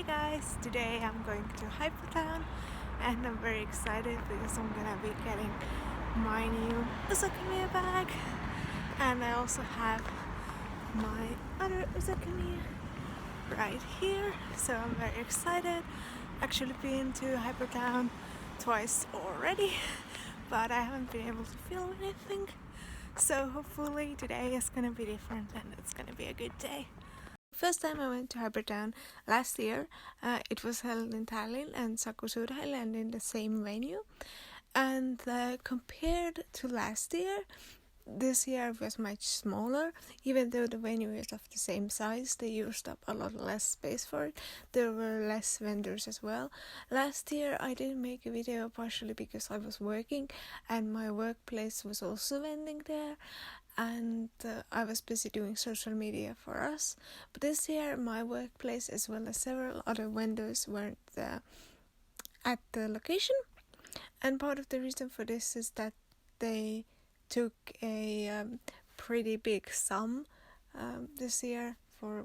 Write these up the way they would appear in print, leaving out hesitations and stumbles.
guys, today I'm going to HyperTown and I'm very excited because I'm gonna be getting my new usakumya bag, and I also have my other usakumya right here, so I'm very excited. Actually been to HyperTown twice already, but I haven't been able to film anything, so hopefully today is gonna be different and it's gonna be a good day. First time I went to HyperTown last year, it was held in Tallinn and Saku-Suurhalli and in the same venue. And compared to last year, this year was much smaller. Even though the venue is of the same size, they used up a lot less space for it. There were less vendors as well. Last year I didn't make a video partially because I was working and my workplace was also vending there, and I was busy doing social media for us. But this year my workplace as well as several other vendors weren't at the location, and part of the reason for this is that they took a pretty big sum this year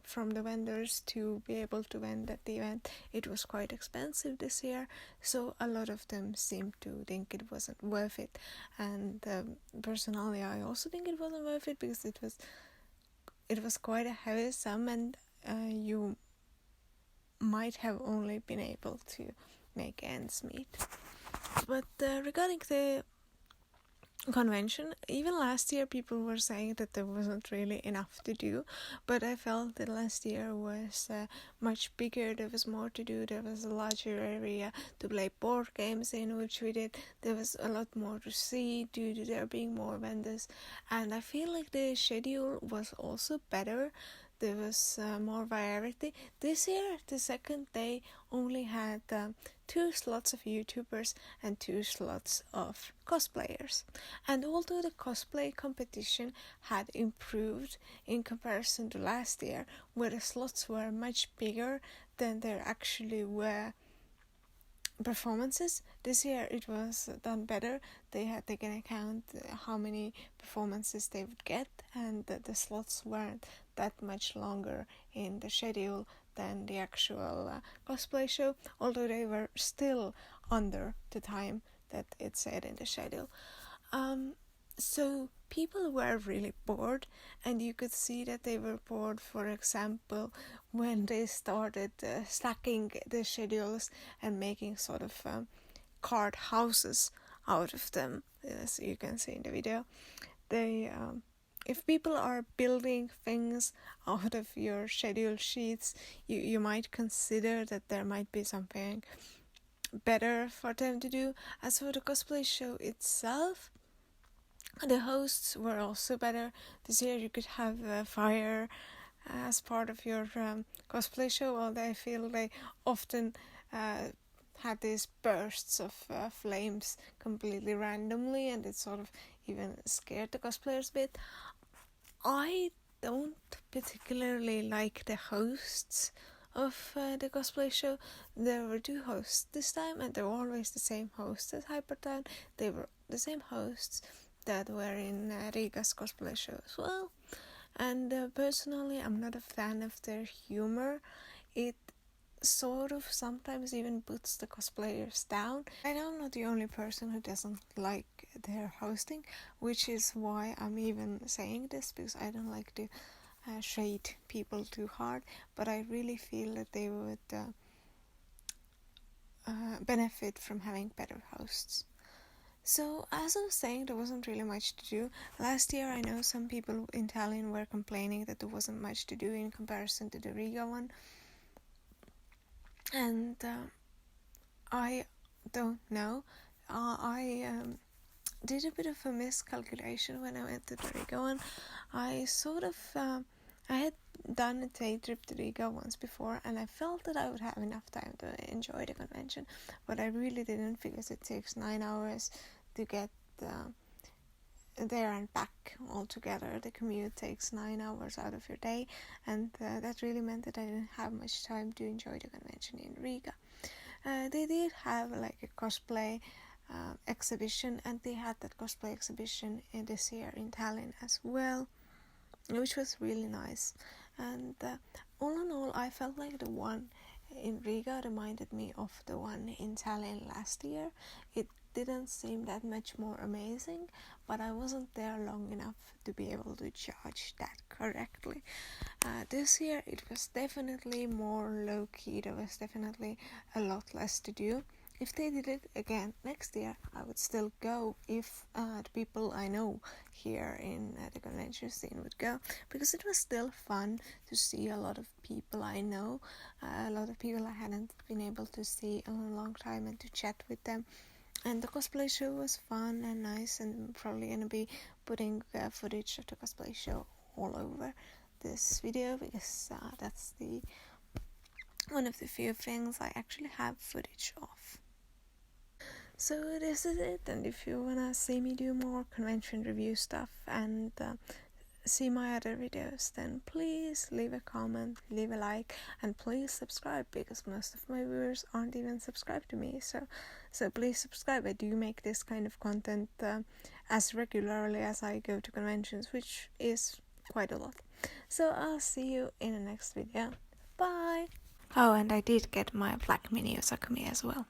from the vendors to be able to vend at the event. It was quite expensive this year, so a lot of them seemed to think it wasn't worth it, and personally I also think it wasn't worth it because it was quite a heavy sum, and you might have only been able to make ends meet. But regarding the convention, even last year people were saying that there wasn't really enough to do, but I felt that last year was much bigger. There was more to do. There was a larger area to play board games in, which we did. There was a lot more to see due to there being more vendors, and I feel like the schedule was also better. There was more variety. This year, the second day only had 2 slots of YouTubers and 2 slots of cosplayers. And although the cosplay competition had improved in comparison to last year, where the slots were much bigger than there actually were performances, this year it was done better. They had taken account how many performances they would get, and the slots weren't that much longer in the schedule than the actual cosplay show, although they were still under the time that it said in the schedule. So people were really bored, and you could see that they were bored, for example, when they started stacking the schedules and making sort of card houses out of them, as you can see in the video. They if people are building things out of your schedule sheets, you might consider that there might be something better for them to do. As for the cosplay show itself, the hosts were also better. This year you could have fire as part of your cosplay show, although I feel they often had these bursts of flames completely randomly, and it sort of even scared the cosplayers a bit. I don't particularly like the hosts of the cosplay show. There were 2 hosts this time, and they were always the same hosts as HyperTown. They were the same hosts that were in Riga's cosplay show as well. And personally, I'm not a fan of their humor. It sort of sometimes even puts the cosplayers down. I know I'm not the only person who doesn't like their hosting, which is why I'm even saying this, because I don't like to shade people too hard, but I really feel that they would benefit from having better hosts. So, as I was saying, there wasn't really much to do. Last year, I know some people in Tallinn were complaining that there wasn't much to do in comparison to the Riga one. And I don't know. I did a bit of a miscalculation when I went to the Riga one. I had done a day trip to Riga once before, and I felt that I would have enough time to enjoy the convention, but I really didn't, because it takes 9 hours to get there and back altogether. The commute takes 9 hours out of your day, and that really meant that I didn't have much time to enjoy the convention in Riga. They did have like a cosplay exhibition, and they had that cosplay exhibition this year in Tallinn as well, which was really nice. And all in all, I felt like the one in Riga reminded me of the one in Tallinn last year. It didn't seem that much more amazing, but I wasn't there long enough to be able to judge that correctly. This year it was definitely more low-key. There was definitely a lot less to do. If they did it again next year, I would still go if the people I know here in the convention scene would go, because it was still fun to see a lot of people I know, a lot of people I hadn't been able to see in a long time, and to chat with them. And the cosplay show was fun and nice, and I'm probably gonna be putting footage of the cosplay show all over this video, because that's the one of the few things I actually have footage of. So this is it, and if you wanna see me do more convention review stuff and see my other videos, then please leave a comment, leave a like, and please subscribe, because most of my viewers aren't even subscribed to me. So please subscribe. I do make this kind of content as regularly as I go to conventions, which is quite a lot. So I'll see you in the next video. Bye! Oh, and I did get my black mini usakumya as well.